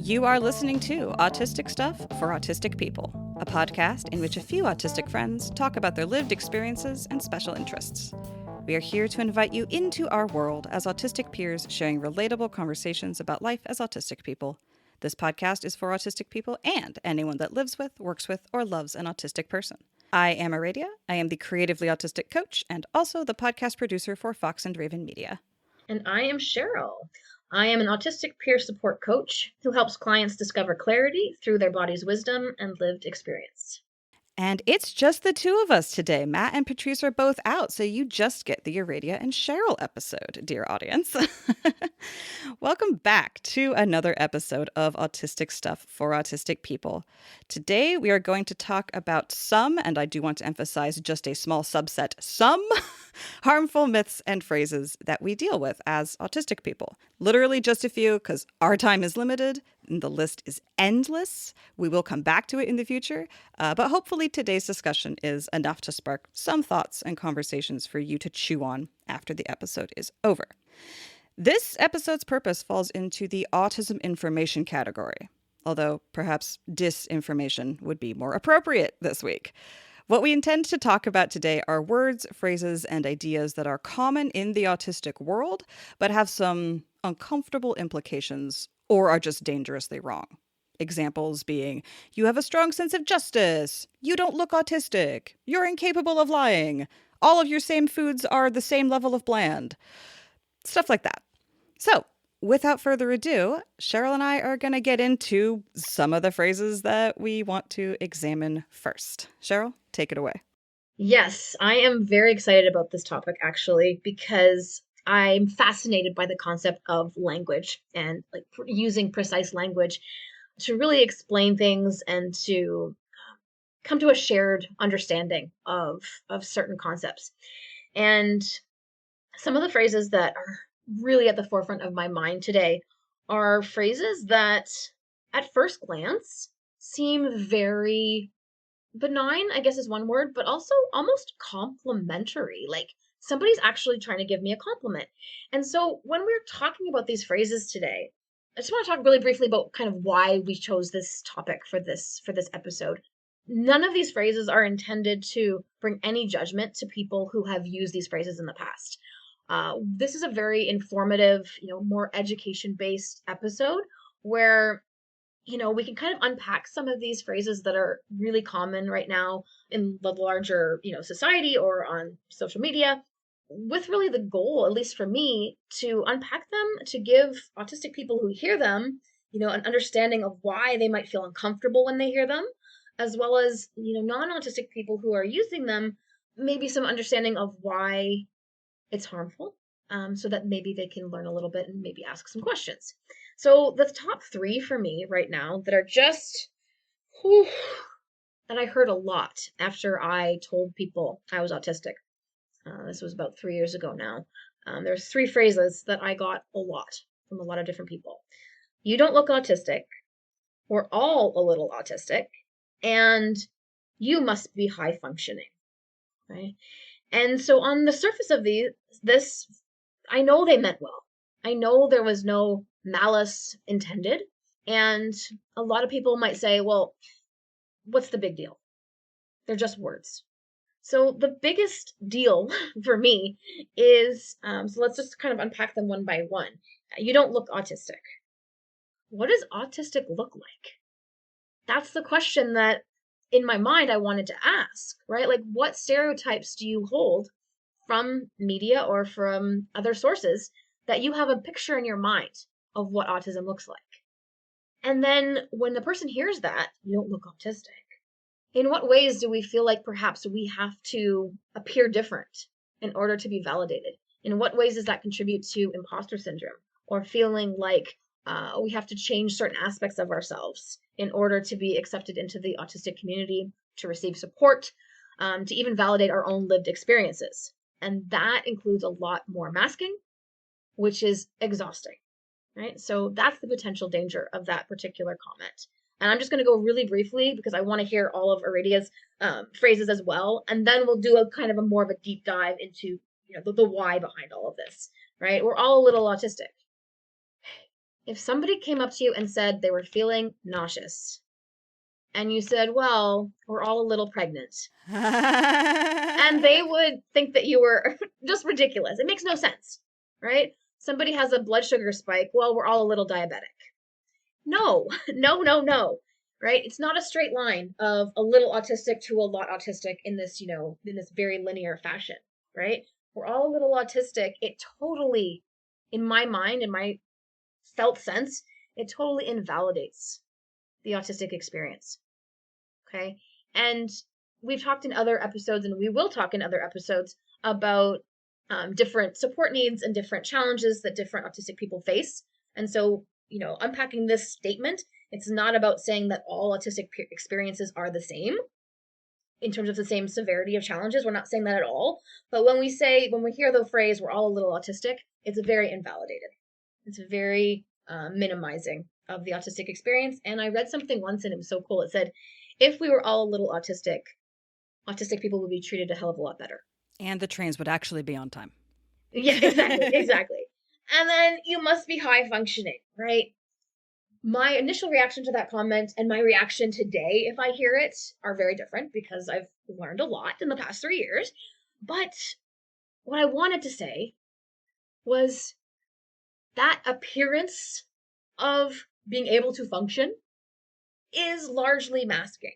You are listening to Autistic Stuff for Autistic People, a podcast in which a few autistic friends talk about their lived experiences and special interests. We are here to invite you into our world as autistic peers sharing relatable conversations about life as autistic people. This podcast is for autistic people and anyone that lives with, works with, or loves an autistic person. I am Aradia. I am the creatively autistic coach and also the podcast producer for Fox and Raven Media. And I am Cheryl. I am an autistic peer support coach who helps clients discover clarity through their body's wisdom and lived experience. And it's just the two of us today. Matt and Patrice are both out, so you just get the Aradia and Cheryl episode, dear audience. Welcome back to another episode of Autistic Stuff for Autistic People. Today we are going to talk about some, and I do want to emphasize just a small subset, some harmful myths and phrases that we deal with as autistic people. Literally just a few, because our time is limited and the list is endless. We will come back to it in the future, but hopefully today's discussion is enough to spark some thoughts and conversations for you to chew on after the episode is over. This episode's purpose falls into the autism information category, although perhaps disinformation would be more appropriate this week. What we intend to talk about today are words, phrases, and ideas that are common in the autistic world, but have some uncomfortable implications or are just dangerously wrong. Examples being, you have a strong sense of justice, you don't look autistic, you're incapable of lying, all of your same foods are the same level of bland. Stuff like that. So, without further ado, Cheryl and I are going to get into some of the phrases that we want to examine first. Cheryl, take it away. Yes, I am very excited about this topic actually because I'm fascinated by the concept of language and like using precise language to really explain things and to come to a shared understanding of certain concepts. And some of the phrases that are really at the forefront of my mind today are phrases that at first glance seem very benign, I guess is one word, but also almost complimentary. Like somebody's actually trying to give me a compliment. And so when we're talking about these phrases today, I just want to talk really briefly about kind of why we chose this topic for this episode. None of these phrases are intended to bring any judgment to people who have used these phrases in the past. This is a very informative, more education-based episode where, we can kind of unpack some of these phrases that are really common right now in the larger, society or on social media, with really the goal, at least for me, to unpack them, to give autistic people who hear them, an understanding of why they might feel uncomfortable when they hear them, as well as, non-autistic people who are using them, maybe some understanding of why it's harmful, so that maybe they can learn a little bit and maybe ask some questions. So the top three for me right now that are just, that I heard a lot after I told people I was autistic. This was about 3 years ago now. There's three phrases that I got a lot from a lot of different people. You don't look autistic. We're all a little autistic. And you must be high functioning, right? And so on the surface of this, I know they meant well. I know there was no malice intended. And a lot of people might say, well, what's the big deal? They're just words. So the biggest deal for me is, so let's just kind of unpack them one by one. You don't look autistic. What does autistic look like? That's the question that in my mind I wanted to ask, right? Like, what stereotypes do you hold from media or from other sources that you have a picture in your mind of what autism looks like? And then when the person hears that, you don't look autistic, in what ways do we feel like perhaps we have to appear different in order to be validated? In what ways does that contribute to imposter syndrome or feeling like we have to change certain aspects of ourselves in order to be accepted into the autistic community, to receive support, to even validate our own lived experiences? And that includes a lot more masking, which is exhausting, right? So that's the potential danger of that particular comment. And I'm just going to go really briefly because I want to hear all of Aradia's phrases as well. And then we'll do a kind of a more of a deep dive into the why behind all of this, right? We're all a little autistic. If somebody came up to you and said they were feeling nauseous, and you said, well, we're all a little pregnant, and they would think that you were just ridiculous. It makes no sense, right? Somebody has a blood sugar spike, well, we're all a little diabetic. No, no, no, no, right? It's not a straight line of a little autistic to a lot autistic in this, in this very linear fashion, right? We're all a little autistic. It totally, in my mind, in my felt sense, it totally invalidates the autistic experience. Okay. And we've talked in other episodes, and we will talk in other episodes about different support needs and different challenges that different autistic people face. And so, unpacking this statement, it's not about saying that all autistic experiences are the same in terms of the same severity of challenges. We're not saying that at all. But when we hear the phrase, we're all a little autistic, it's very invalidated. It's very minimizing of the autistic experience. And I read something once and it was so cool. It said, if we were all a little autistic people would be treated a hell of a lot better. And the trains would actually be on time. Yeah, exactly, exactly. And then you must be high functioning, right? My initial reaction to that comment and my reaction today, if I hear it, are very different because I've learned a lot in the past 3 years. But what I wanted to say was that appearance of being able to function is largely masking.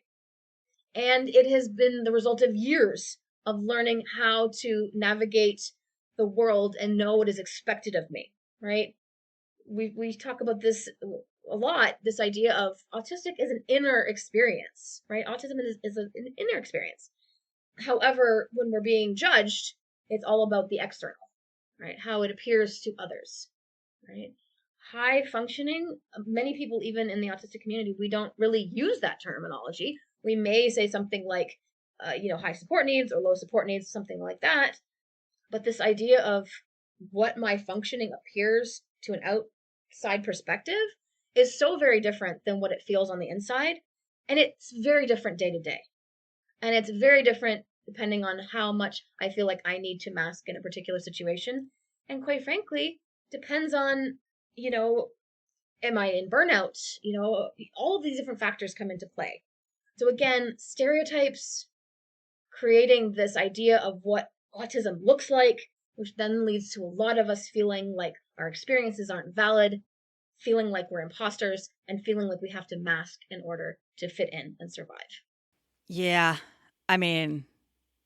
And it has been the result of years of learning how to navigate the world and know what is expected of me, right? We talk about this a lot, this idea of autistic is an inner experience, right? Autism is an inner experience. However, when we're being judged, it's all about the external, right? How it appears to others, right? High functioning, many people, even in the autistic community, we don't really use that terminology. We may say something like, high support needs or low support needs, something like that. But this idea of what my functioning appears to an outside perspective is so very different than what it feels on the inside. And it's very different day to day. And it's very different depending on how much I feel like I need to mask in a particular situation. And quite frankly, depends on, am I in burnout? All of these different factors come into play. So again, stereotypes, creating this idea of what autism looks like, which then leads to a lot of us feeling like our experiences aren't valid, feeling like we're imposters, and feeling like we have to mask in order to fit in and survive. Yeah. I mean,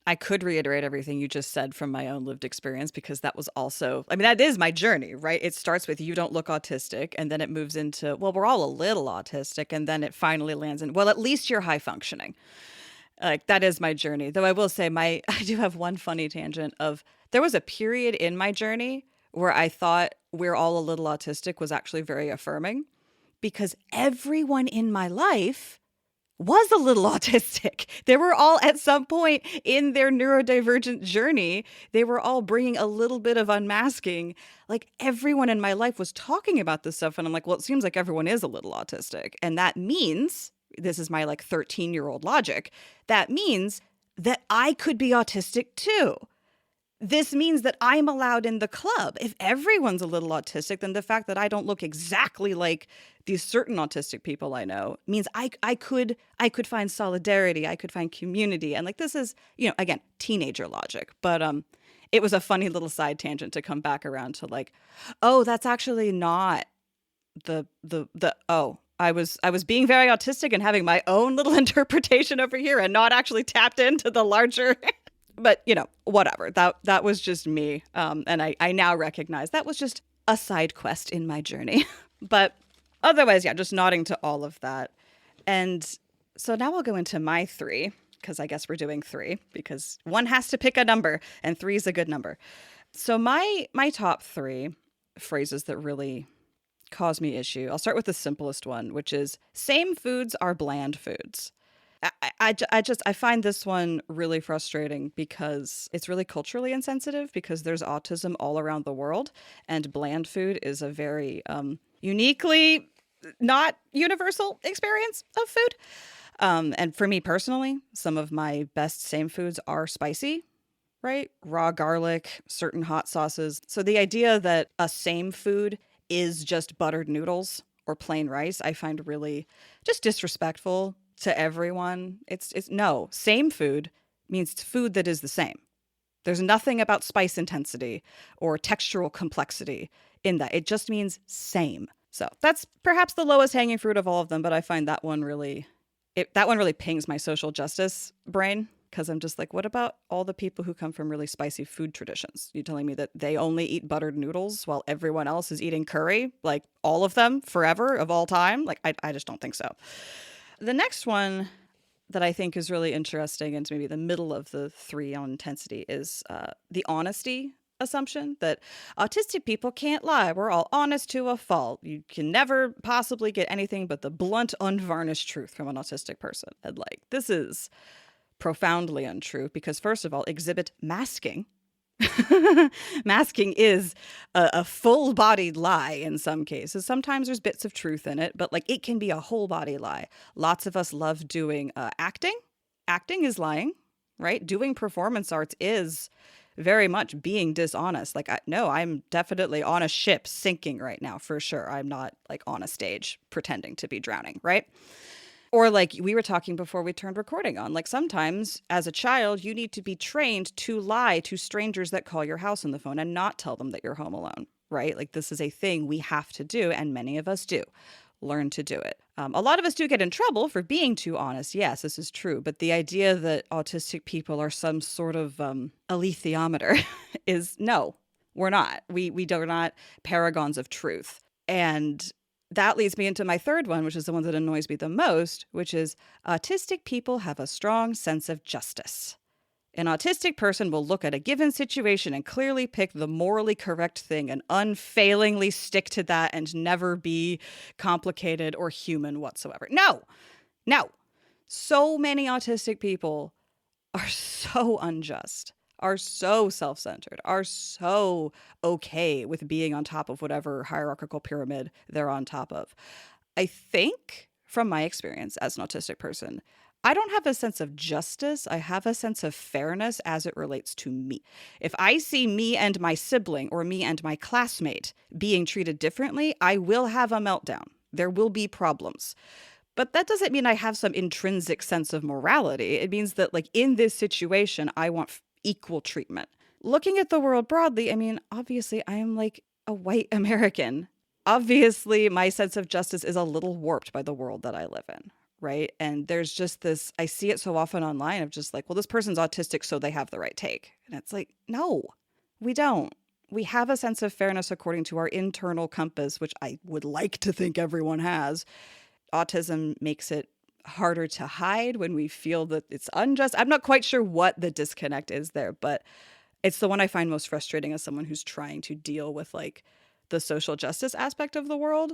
I could reiterate everything you just said from my own lived experience because that was also, I mean, that is my journey, right? It starts with you don't look autistic, and then it moves into, well, we're all a little autistic, and then it finally lands in, well, at least you're high functioning. Like that is my journey. Though I will say I do have one funny tangent of there was a period in my journey where I thought we're all a little autistic was actually very affirming because everyone in my life was a little autistic. They were all at some point in their neurodivergent journey, they were all bringing a little bit of unmasking. Like everyone in my life was talking about this stuff. And I'm like, well, it seems like everyone is a little autistic. And that means, this is my like 13-year-old logic, that means that I could be autistic too. This means that I'm allowed in the club. If everyone's a little autistic, then the fact that I don't look exactly like these certain autistic people I know means I could find solidarity, I could find community. And like this is, again, teenager logic. But it was a funny little side tangent to come back around to like, oh, that's actually not the oh. I was being very autistic and having my own little interpretation over here and not actually tapped into the larger but whatever. That was just me. And I now recognize that was just a side quest in my journey. But otherwise, yeah, just nodding to all of that. And so now I'll go into my three, because I guess we're doing three, because one has to pick a number, and three is a good number. So my top three phrases that really cause me issue. I'll start with the simplest one, which is same foods are bland foods. I find this one really frustrating because it's really culturally insensitive because there's autism all around the world, and bland food is a very uniquely not universal experience of food. And for me personally, some of my best same foods are spicy, right? Raw garlic, certain hot sauces. So the idea that a same food is just buttered noodles or plain rice, I find really just disrespectful to everyone. It's no, same food means food that is the same. There's nothing about spice intensity or textural complexity in that. It just means same. So that's perhaps the lowest hanging fruit of all of them, but I find that one really that one really pings my social justice brain because I'm just like, what about all the people who come from really spicy food traditions? You telling me that they only eat buttered noodles while everyone else is eating curry, like all of them forever of all time? Like, I just don't think so. The next one that I think is really interesting, and maybe the middle of the three on intensity, is the honesty assumption that autistic people can't lie. We're all honest to a fault. You can never possibly get anything but the blunt, unvarnished truth from an autistic person. And like, this is profoundly untrue because, first of all, exhibit masking. Masking is a full bodied lie in some cases. Sometimes there's bits of truth in it, but like it can be a whole body lie. Lots of us love doing acting. Acting is lying, right? Doing performance arts is very much being dishonest. Like, no, I'm definitely on a ship sinking right now for sure. I'm not like on a stage pretending to be drowning, right? Or like we were talking before we turned recording on, like sometimes as a child, you need to be trained to lie to strangers that call your house on the phone and not tell them that you're home alone, right? Like this is a thing we have to do, and many of us do. Learn to do it. A lot of us do get in trouble for being too honest. Yes, this is true. But the idea that autistic people are some sort of alethiometer is no, we're not. We are not paragons of truth. And that leads me into my third one, which is the one that annoys me the most, which is autistic people have a strong sense of justice. An autistic person will look at a given situation and clearly pick the morally correct thing and unfailingly stick to that and never be complicated or human whatsoever. No, no. So many autistic people are so unjust, are so self centered, are so okay with being on top of whatever hierarchical pyramid they're on top of. I think, from my experience as an autistic person, I don't have a sense of justice. I have a sense of fairness as it relates to me. If I see me and my sibling or me and my classmate being treated differently, I will have a meltdown. There will be problems. But that doesn't mean I have some intrinsic sense of morality. It means that, like, in this situation, I want equal treatment. Looking at the world broadly, I mean, obviously, I am like a white American. Obviously, my sense of justice is a little warped by the world that I live in, right? And there's just this, I see it so often online of just like, well, this person's autistic, so they have the right take. And it's like, no, we don't. We have a sense of fairness according to our internal compass, which I would like to think everyone has. Autism makes it harder to hide when we feel that it's unjust. I'm not quite sure what the disconnect is there, but it's the one I find most frustrating as someone who's trying to deal with like the social justice aspect of the world.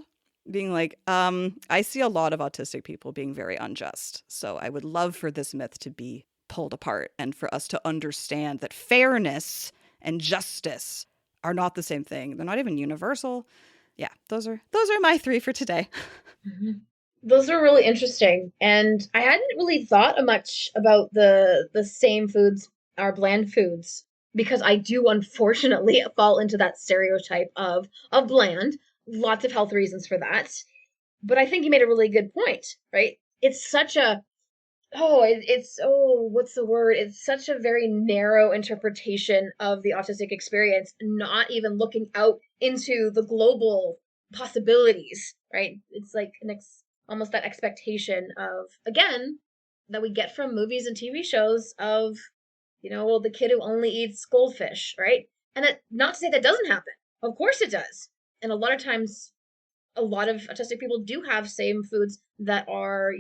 Being like, I see a lot of autistic people being very unjust. So I would love for this myth to be pulled apart and for us to understand that fairness and justice are not the same thing. They're not even universal. Yeah, those are my three for today. Mhm. Those are really interesting, and I hadn't really thought much about the same foods are bland foods because I do unfortunately fall into that stereotype of bland. Lots of health reasons for that, but I think you made a really good point, right? It's such a it's what's the word? It's such a very narrow interpretation of the autistic experience, not even looking out into the global possibilities, right? It's like almost that expectation of, again, that we get from movies and TV shows of, well, the kid who only eats goldfish, right? And that, not to say that doesn't happen. Of course it does. And a lot of times a lot of autistic people do have same foods that are,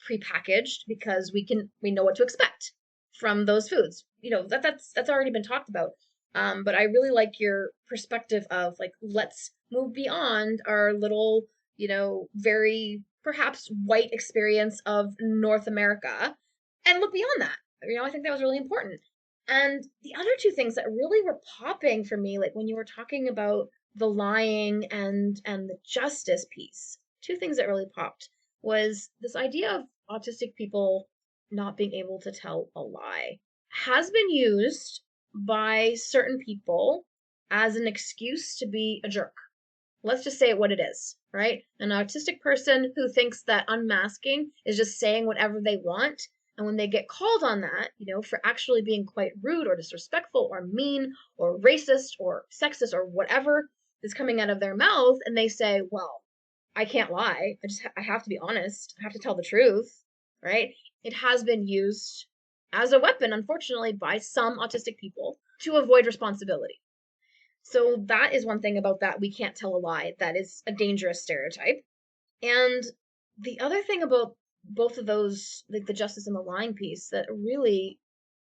prepackaged because we know what to expect from those foods. That's already been talked about. But I really like your perspective of like, let's move beyond our little, very perhaps white experience of North America and look beyond that. I think that was really important. And the other two things that really were popping for me, like when you were talking about the lying and the justice piece, two things that really popped was this idea of autistic people not being able to tell a lie has been used by certain people as an excuse to be a jerk. Let's just say it what it is, right? An autistic person who thinks that unmasking is just saying whatever they want. And when they get called on that, for actually being quite rude or disrespectful or mean or racist or sexist or whatever is coming out of their mouth, and they say, well, I can't lie. I have to be honest. I have to tell the truth, right? It has been used as a weapon, unfortunately, by some autistic people to avoid responsibility. So that is one thing about that we can't tell a lie. That is a dangerous stereotype. And the other thing about both of those, like the justice and the lying piece, that really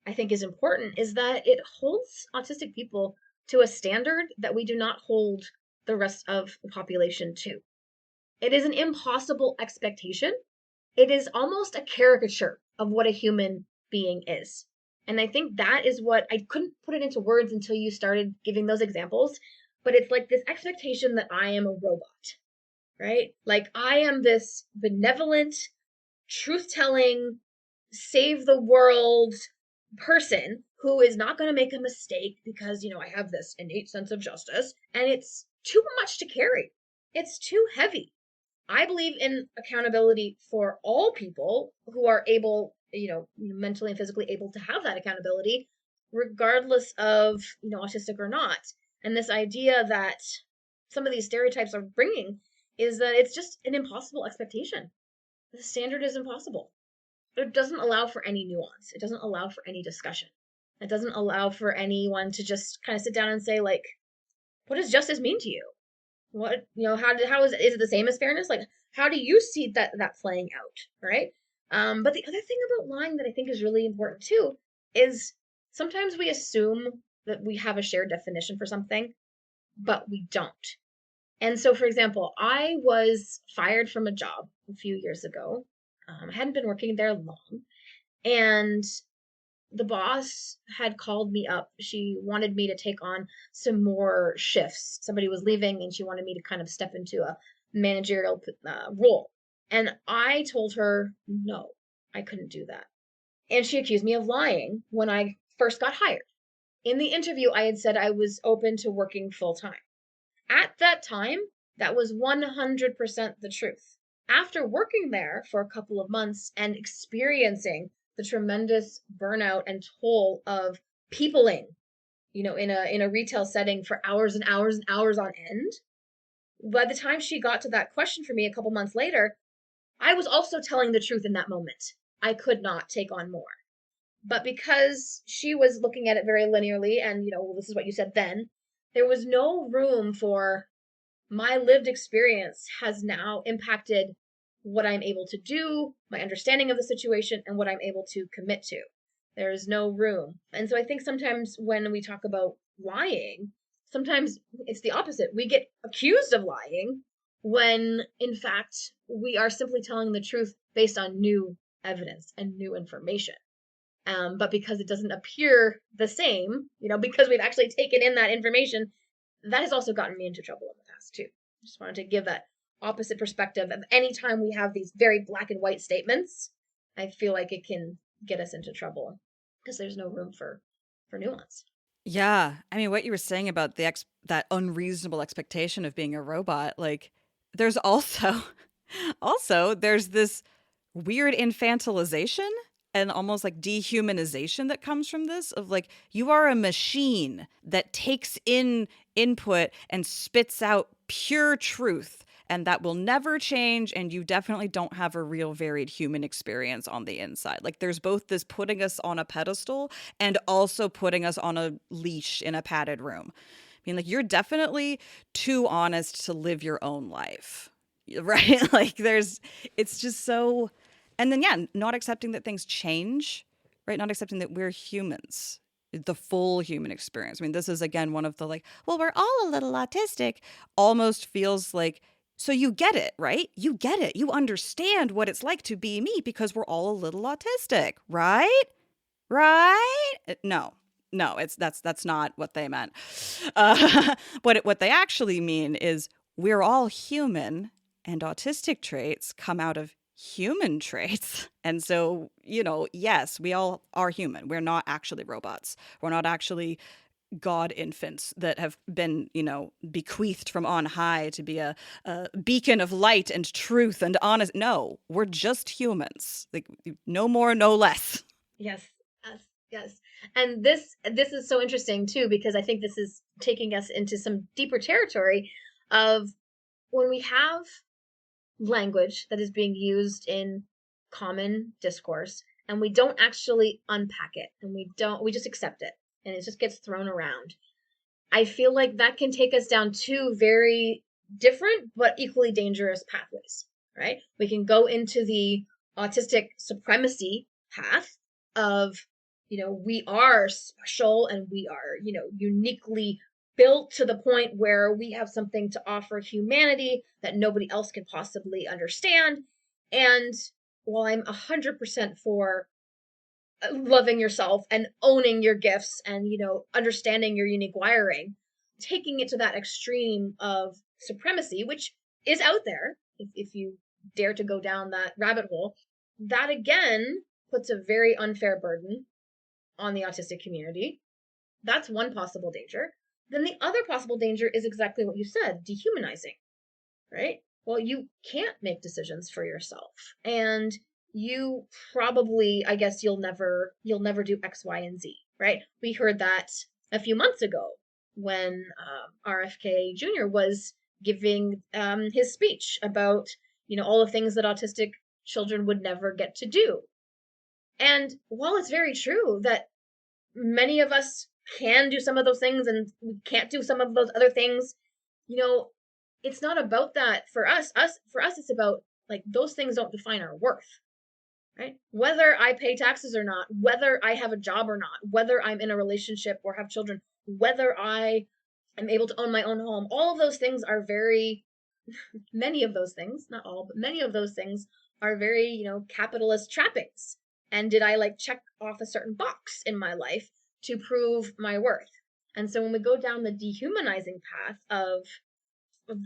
I think is important is that it holds autistic people to a standard that we do not hold the rest of the population to. It is an impossible expectation. It is almost a caricature of what a human being is. And I think that is what I couldn't put it into words until you started giving those examples. But it's like this expectation that I am a robot, right? Like I am this benevolent, truth telling, save the world person who is not going to make a mistake because, I have this innate sense of justice and it's too much to carry. It's too heavy. I believe in accountability for all people who are able, mentally and physically able to have that accountability, regardless of, autistic or not. And this idea that some of these stereotypes are bringing is that it's just an impossible expectation. The standard is impossible. It doesn't allow for any nuance. It doesn't allow for any discussion. It doesn't allow for anyone to just kind of sit down and say, like, what does justice mean to you? What, how is it the same as fairness? Like, how do you see that playing out, right? But the other thing about lying that I think is really important too is sometimes we assume that we have a shared definition for something, but we don't. And so, for example, I was fired from a job a few years ago. I hadn't been working there long, and the boss had called me up. She wanted me to take on some more shifts. Somebody was leaving and she wanted me to kind of step into a managerial role. And I told her, no, I couldn't do that. And she accused me of lying when I first got hired. In the interview, I had said I was open to working full time. At that time, that was 100% the truth. After working there for a couple of months and experiencing the tremendous burnout and toll of peopling, in a retail setting for hours and hours and hours on end, by the time she got to that question for me a couple months later, I was also telling the truth in that moment. I could not take on more. But because she was looking at it very linearly and, well, this is what you said then, there was no room for my lived experience has now impacted what I'm able to do, my understanding of the situation, and what I'm able to commit to. There is no room. And so I think sometimes when we talk about lying, sometimes it's the opposite. We get accused of lying when, in fact, we are simply telling the truth based on new evidence and new information. But because it doesn't appear the same, because we've actually taken in that information, that has also gotten me into trouble in the past too. I just wanted to give that opposite perspective of anytime we have these very black and white statements, I feel like it can get us into trouble because there's no room for nuance. Yeah. I mean, what you were saying about that unreasonable expectation of being a robot, like there's also also there's this weird infantilization and almost like dehumanization that comes from this of like you are a machine that takes in input and spits out pure truth and that will never change and you definitely don't have a real varied human experience on the inside. Like there's both this putting us on a pedestal and also putting us on a leash in a padded room. I mean, like you're definitely too honest to live your own life. Right? Like it's just so, and then yeah, not accepting that things change, right? Not accepting that we're humans, the full human experience. I mean, this is again one of the like, well, we're all a little autistic, almost feels like, so you get it, right? You get it. You understand what it's like to be me because we're all a little autistic, right? Right? No. No, that's not what they meant. What they actually mean is we're all human and autistic traits come out of human traits. And so, yes, we all are human. We're not actually robots. We're not actually god infants that have been, bequeathed from on high to be a beacon of light and truth and honest. No, we're just humans. Like, no more, no less. Yes, yes, yes. And this is so interesting too, because I think this is taking us into some deeper territory of when we have language that is being used in common discourse and we don't actually unpack it, and we just accept it, and it just gets thrown around. I feel like that can take us down two very different but equally dangerous pathways, right? We can go into the autistic supremacy path of, we are special and we are, uniquely built to the point where we have something to offer humanity that nobody else can possibly understand. And while I'm 100% for loving yourself and owning your gifts and, understanding your unique wiring, taking it to that extreme of supremacy, which is out there, if you dare to go down that rabbit hole, that again puts a very unfair burden on the autistic community. That's one possible danger. Then the other possible danger is exactly what you said, dehumanizing, right? Well, you can't make decisions for yourself. And you probably, I guess you'll never do X, Y, and Z, right? We heard that a few months ago when RFK Jr. was giving his speech about, all the things that autistic children would never get to do. And while it's very true that many of us can do some of those things and we can't do some of those other things, you know, it's not about that for us. For us, it's about, like, those things don't define our worth, right? Whether I pay taxes or not, whether I have a job or not, whether I'm in a relationship or have children, whether I am able to own my own home, all of those things are very, many of those things, not all, but many of those things are very, capitalist trappings. And did I, like, check off a certain box in my life to prove my worth? And so when we go down the dehumanizing path of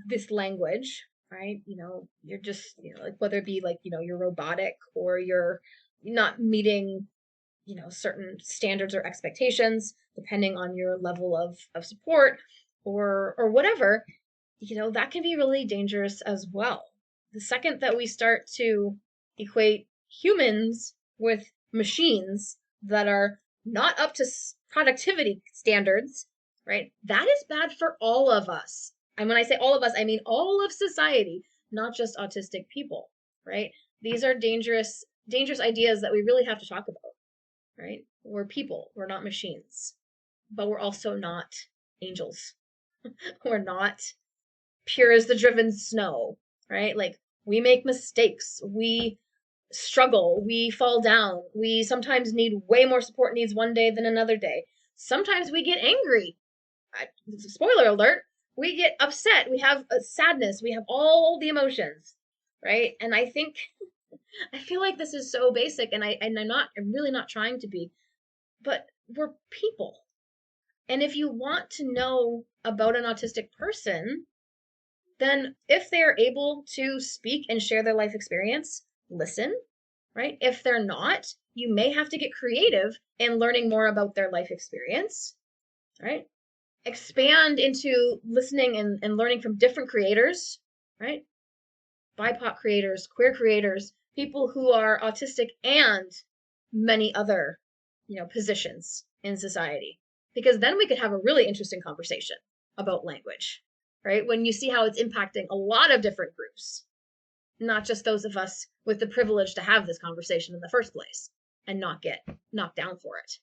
this language, right? You're just, like, whether it be like, you're robotic or you're not meeting, certain standards or expectations, depending on your level of support or whatever, that can be really dangerous as well. The second that we start to equate humans with machines that are not up to productivity standards, right? That is bad for all of us. And when I say all of us, I mean all of society, not just autistic people, right? These are dangerous, dangerous ideas that we really have to talk about, right? We're people, we're not machines, but we're also not angels. We're not pure as the driven snow, right? Like, we make mistakes, we struggle, we fall down, we sometimes need way more support needs one day than another day. Sometimes we get angry. Spoiler alert, we get upset, we have a sadness, we have all the emotions, right? And I feel like this is so basic, and I'm really not trying to be, but we're people. And if you want to know about an autistic person, then if they're able to speak and share their life experience, listen, right? If they're not, you may have to get creative in learning more about their life experience, right? Expand into listening and learning from different creators, right? BIPOC creators, queer creators, people who are autistic, and many other, positions in society. Because then we could have a really interesting conversation about language, right? When you see how it's impacting a lot of different groups, not just those of us with the privilege to have this conversation in the first place and not get knocked down for it.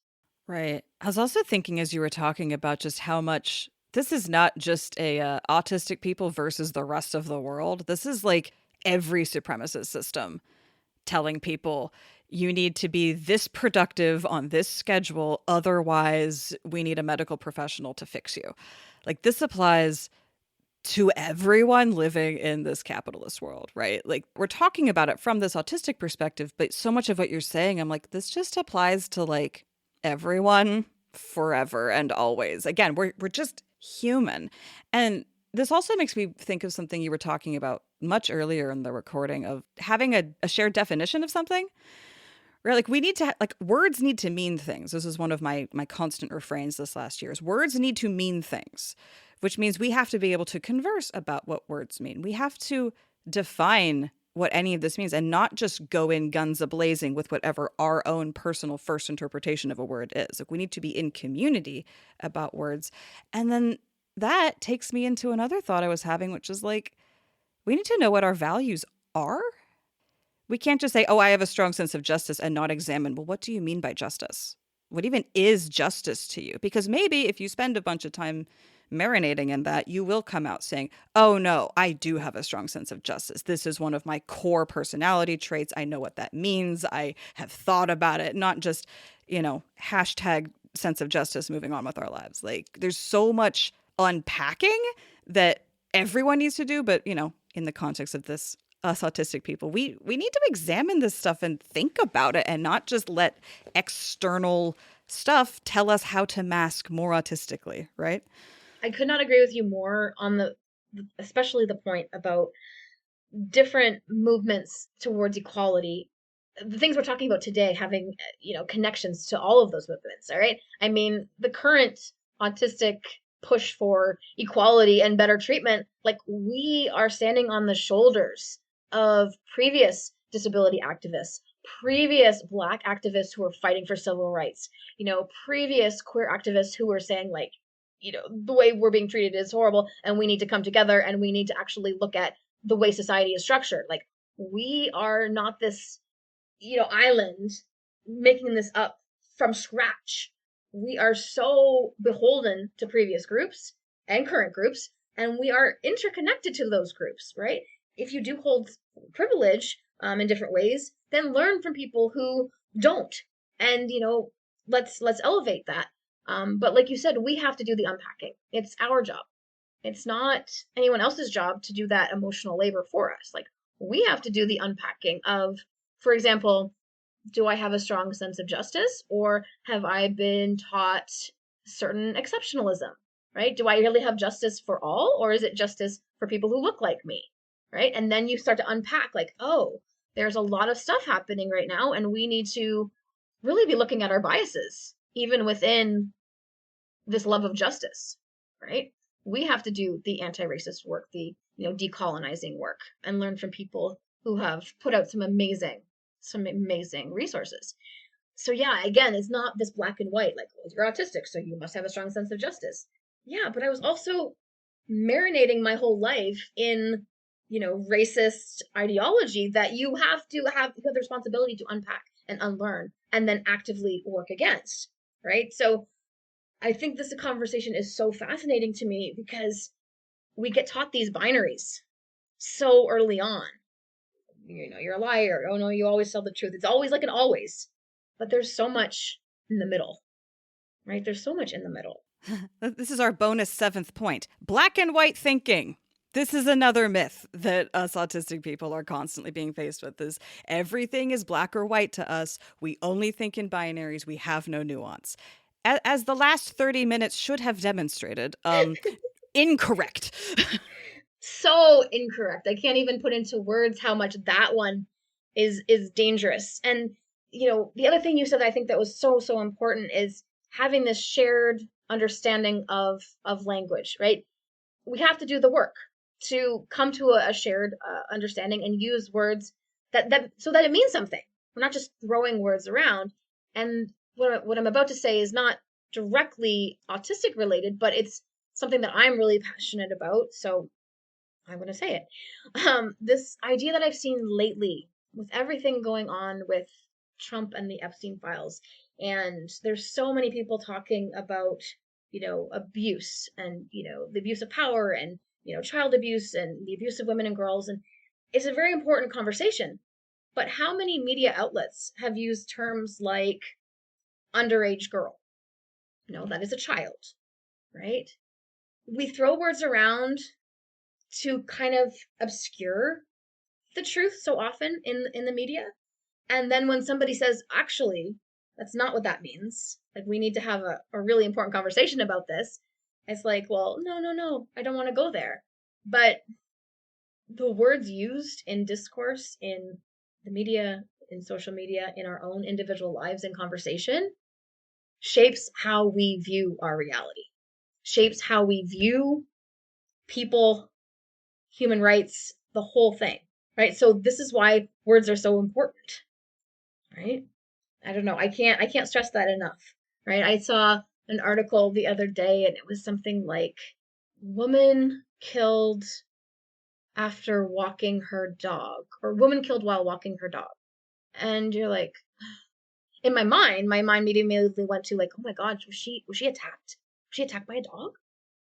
Right. I was also thinking as you were talking about just how much this is not just a autistic people versus the rest of the world. This is like every supremacist system telling people you need to be this productive on this schedule, otherwise we need a medical professional to fix you. Like, this applies to everyone living in this capitalist world, right? Like, we're talking about it from this autistic perspective, but so much of what you're saying, I'm like, this just applies to like everyone forever and always. Again, we're just human. And this also makes me think of something you were talking about much earlier in the recording of having a shared definition of something, Right, like we need to like words need to mean things. This is one of my constant refrains this last year. Is words need to mean things, which means we have to be able to converse about what words mean. We have to define what any of this means and not just go in guns a-blazing with whatever our own personal first interpretation of a word is. Like we need to be in community about words. And then that takes me into another thought I was having, which is like we need to know what our values are. We can't just say, "Oh, I have a strong sense of justice," and not examine, well, what do you mean by justice? What even is justice to you? Because maybe if you spend a bunch of time marinating in that, you will come out saying, "Oh no, I do have a strong sense of justice. This is one of my core personality traits. I know what that means. I have thought about it, not just, hashtag sense of justice moving on with our lives." Like there's so much unpacking that everyone needs to do, but in the context of this us autistic people, we need to examine this stuff and think about it and not just let external stuff tell us how to mask more autistically, right? I could not agree with you more on especially the point about different movements towards equality. The things we're talking about today having, connections to all of those movements, all right? I mean, the current autistic push for equality and better treatment, like we are standing on the shoulders of previous disability activists, previous Black activists who were fighting for civil rights, previous queer activists who were saying like, the way we're being treated is horrible and we need to come together and we need to actually look at the way society is structured. Like we are not this, island making this up from scratch. We are so beholden to previous groups and current groups, and we are interconnected to those groups, right? If you do hold privilege in different ways, then learn from people who don't, and let's elevate that. But like you said, we have to do the unpacking. It's our job. It's not anyone else's job to do that emotional labor for us. Like we have to do the unpacking of, for example, do I have a strong sense of justice or have I been taught certain exceptionalism, right? Do I really have justice for all or is it justice for people who look like me, right? And then you start to unpack like, oh, there's a lot of stuff happening right now and we need to really be looking at our biases even within this love of justice, right? We have to do the anti-racist work, the decolonizing work, and learn from people who have put out some amazing resources. So yeah, again, it's not this black and white, like, well, you're autistic, so you must have a strong sense of justice. Yeah, but I was also marinating my whole life in, racist ideology that you have the responsibility to unpack and unlearn and then actively work against, right? So I think this conversation is so fascinating to me because we get taught these binaries so early on. You're a liar. Oh no, you always tell the truth. It's always like an always. But there's so much in the middle, right? There's so much in the middle. This is our bonus seventh point. Black and white thinking. This is another myth that us autistic people are constantly being faced with is everything is black or white to us. We only think in binaries. We have no nuance. As the last 30 minutes should have demonstrated, incorrect. So incorrect. I can't even put into words how much that one is dangerous. And the other thing you said that I think that was so important is having this shared understanding of language, right? We have to do the work to come to a shared understanding and use words that so that it means something. We're not just throwing words around. And what I'm about to say is not directly autistic related, but it's something that I'm really passionate about. So I'm going to say it. This idea that I've seen lately with everything going on with Trump and the Epstein files, and there's so many people talking about, abuse and, the abuse of power and, child abuse and the abuse of women and girls. And it's a very important conversation. But how many media outlets have used terms like underage girl? No, that is a child, right? We throw words around to kind of obscure the truth so often in the media. And then when somebody says, actually, that's not what that means, like we need to have a really important conversation about this, it's like, well, no, I don't want to go there. But the words used in discourse in the media, in social media, in our own individual lives and conversation, shapes how we view our reality, shapes how we view people, human rights, the whole thing, right? So this is why words are so important, right? I don't know. I can't stress that enough, right? I saw an article the other day and it was something like woman killed after walking her dog, or woman killed while walking her dog. And you're like, in my mind immediately went to like, oh my god, was she attacked? Was she attacked by a dog?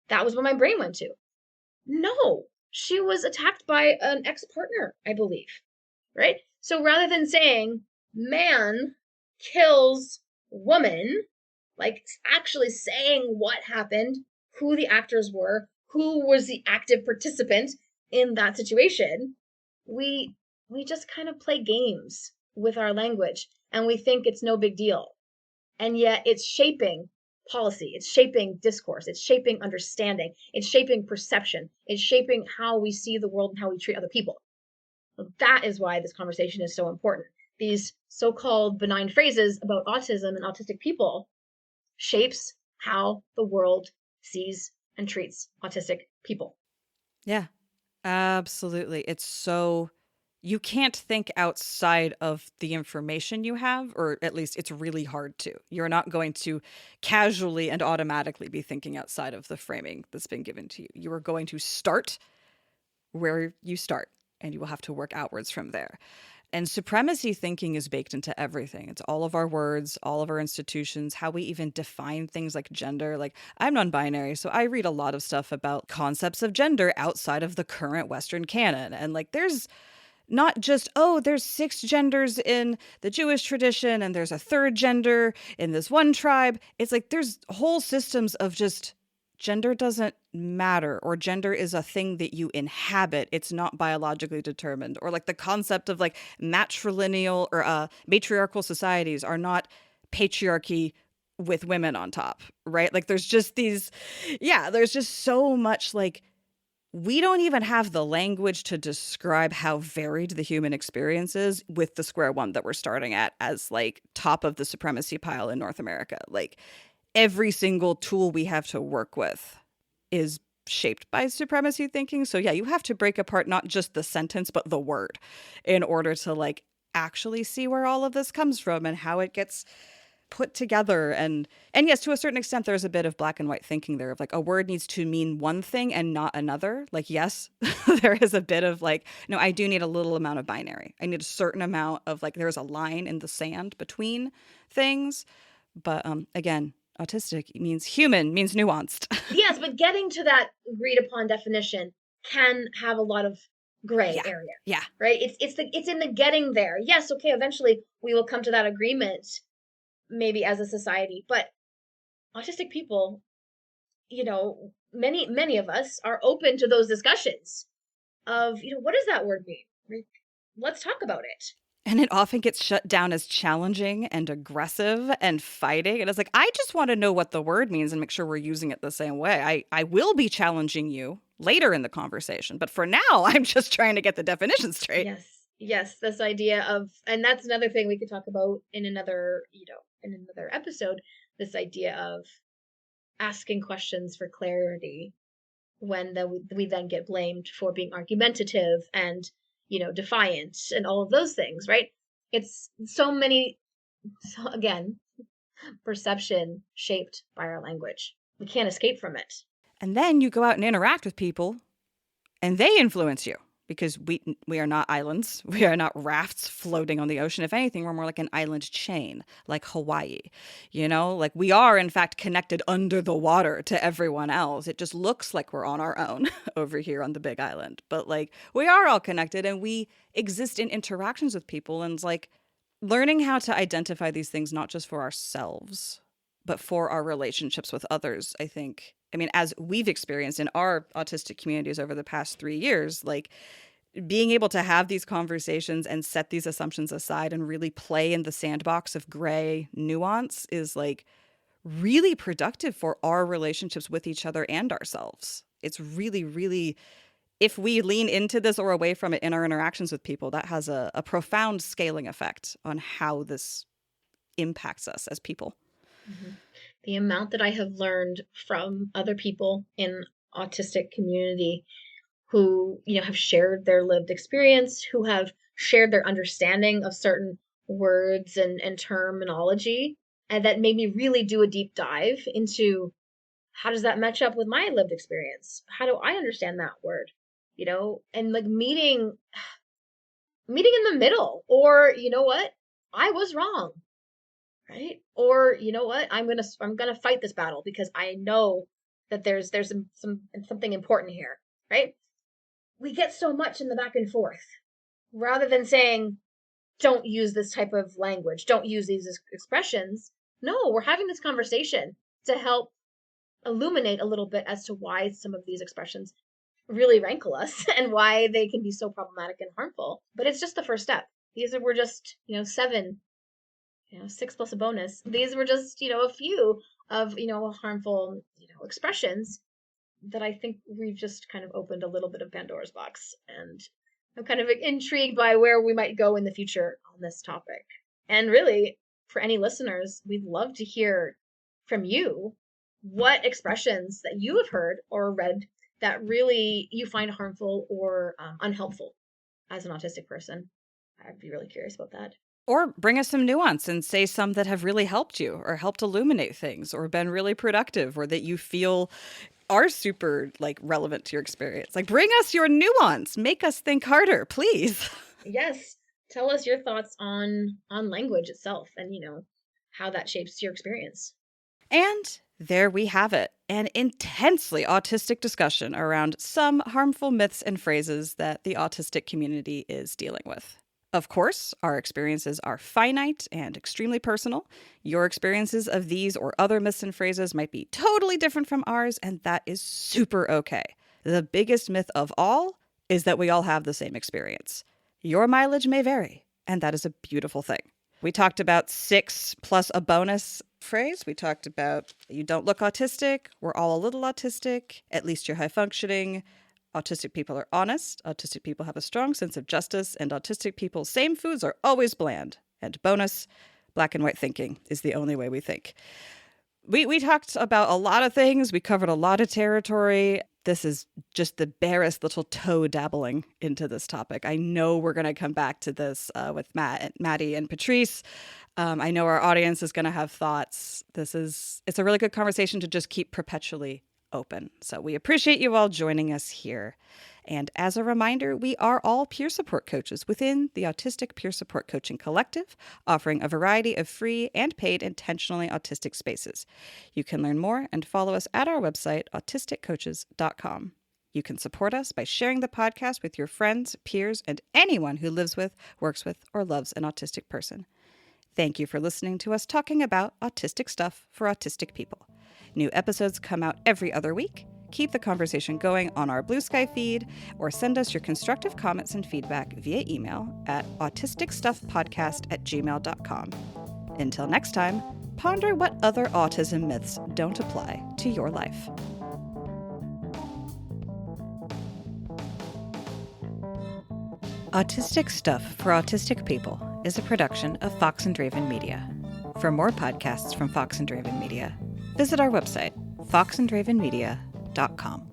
That was what my brain went to. No, she was attacked by an ex-partner, I believe. Right? So rather than saying man kills woman, like actually saying what happened, who the actors were, who was the active participant in that situation, we we just kind of play games with our language and we think it's no big deal. And yet it's shaping policy, it's shaping discourse, it's shaping understanding, it's shaping perception, it's shaping how we see the world and how we treat other people. So that is why this conversation is so important. These so-called benign phrases about autism and autistic people shapes how the world sees and treats autistic people. Yeah, absolutely. It's so you can't think outside of the information you have, or at least it's really hard to. You're not going to casually and automatically be thinking outside of the framing that's been given to you. You are going to start where you start, and you will have to work outwards from there. And supremacy thinking is baked into everything. It's all of our words, all of our institutions, how we even define things like gender. Like, I'm non binary, so I read a lot of stuff about concepts of gender outside of the current Western canon. And like, there's not just, oh, there's 6 genders in the Jewish tradition and there's a third gender in this one tribe. It's like there's whole systems of just gender doesn't matter, or gender is a thing that you inhabit. It's not biologically determined. Or like the concept of like matrilineal or matriarchal societies are not patriarchy with women on top, right? Like there's just these, yeah, there's just so much like we don't even have the language to describe how varied the human experience is with the square one that we're starting at as like top of the supremacy pile in North America. Like every single tool we have to work with is shaped by supremacy thinking. So yeah, you have to break apart not just the sentence but the word in order to like actually see where all of this comes from and how it gets put together. And yes, to a certain extent there's a bit of black and white thinking there of like a word needs to mean one thing and not another. Like yes, there is a bit of like, no, I do need a little amount of binary. I need a certain amount of like there's a line in the sand between things. But again, autistic means human, means nuanced. Yes, but getting to that agreed upon definition can have a lot of gray Yeah. area, Yeah. right? It's in the getting there. Yes, okay, eventually we will come to that agreement, maybe as a society, but autistic people, many of us are open to those discussions of, what does that word mean? Like, let's talk about it. And it often gets shut down as challenging and aggressive and fighting. And it's like, I just want to know what the word means and make sure we're using it the same way. I will be challenging you later in the conversation. But for now, I'm just trying to get the definition straight. Yes, yes, this idea of, and that's another thing we could talk about in another, in another episode, this idea of asking questions for clarity when we then get blamed for being argumentative and, defiant and all of those things, right? It's so many, so again, perception shaped by our language. We can't escape from it. And then you go out and interact with people and they influence you because we are not islands. We are not rafts floating on the ocean. If anything, we're more like an island chain, like Hawaii. Like we are in fact connected under the water to everyone else. It just looks like we're on our own over here on the big island. But like we are all connected and we exist in interactions with people, and it's like learning how to identify these things not just for ourselves, but for our relationships with others, I think. I mean, as we've experienced in our autistic communities over the past 3 years, like being able to have these conversations and set these assumptions aside and really play in the sandbox of gray nuance is like really productive for our relationships with each other and ourselves. It's really, really if we lean into this or away from it in our interactions with people, that has a profound scaling effect on how this impacts us as people. Mhm. The amount that I have learned from other people in autistic community who, have shared their lived experience, who have shared their understanding of certain words and terminology, and that made me really do a deep dive into how does that match up with my lived experience? How do I understand that word? And like meeting in the middle, or you know what? I was wrong, right? Or you know what? I'm gonna fight this battle because I know that there's something important here, right? We get so much in the back and forth rather than saying, don't use this type of language, don't use these expressions. No, we're having this conversation to help illuminate a little bit as to why some of these expressions really rankle us and why they can be so problematic and harmful. But it's just the first step. Were just, seven, six plus a bonus. These were just, a few of, harmful, expressions that I think we've just kind of opened a little bit of Pandora's box. And I'm kind of intrigued by where we might go in the future on this topic. And really, for any listeners, we'd love to hear from you what expressions that you have heard or read that really you find harmful or unhelpful as an autistic person. I'd be really curious about that. Or bring us some nuance and say some that have really helped you or helped illuminate things or been really productive or that you feel are super relevant to your experience. Bring us your nuance. Make us think harder, please. Yes. Tell us your thoughts on language itself and, how that shapes your experience. And there we have it, an intensely autistic discussion around some harmful myths and phrases that the autistic community is dealing with. Of course, our experiences are finite and extremely personal. Your experiences of these or other myths and phrases might be totally different from ours, and that is super okay. The biggest myth of all is that we all have the same experience. Your mileage may vary, and that is a beautiful thing. We talked about 6 plus a bonus phrase. We talked about you don't look autistic. We're all a little autistic. At least you're high functioning. Autistic people are honest. Autistic people have a strong sense of justice. And autistic people's same foods are always bland. And bonus, black and white thinking is the only way we think. We talked about a lot of things. We covered a lot of territory. This is just the barest little toe dabbling into this topic. I know we're going to come back to this with Maddie and Patrice. I know our audience is going to have thoughts. It's a really good conversation to just keep perpetually open. So we appreciate you all joining us here. And as a reminder, we are all peer support coaches within the Autistic Peer Support Coaching Collective, offering a variety of free and paid intentionally autistic spaces. You can learn more and follow us at our website, autisticcoaches.com. You can support us by sharing the podcast with your friends, peers, and anyone who lives with, works with, or loves an autistic person. Thank you for listening to us talking about autistic stuff for autistic people. New episodes come out every other week. Keep the conversation going on our Blue Sky feed or send us your constructive comments and feedback via email at autisticstuffpodcast@gmail.com. Until next time, ponder what other autism myths don't apply to your life. Autistic Stuff for Autistic People is a production of Fox and Draven Media. For more podcasts from Fox and Draven Media, visit our website, foxanddravenmedia.com.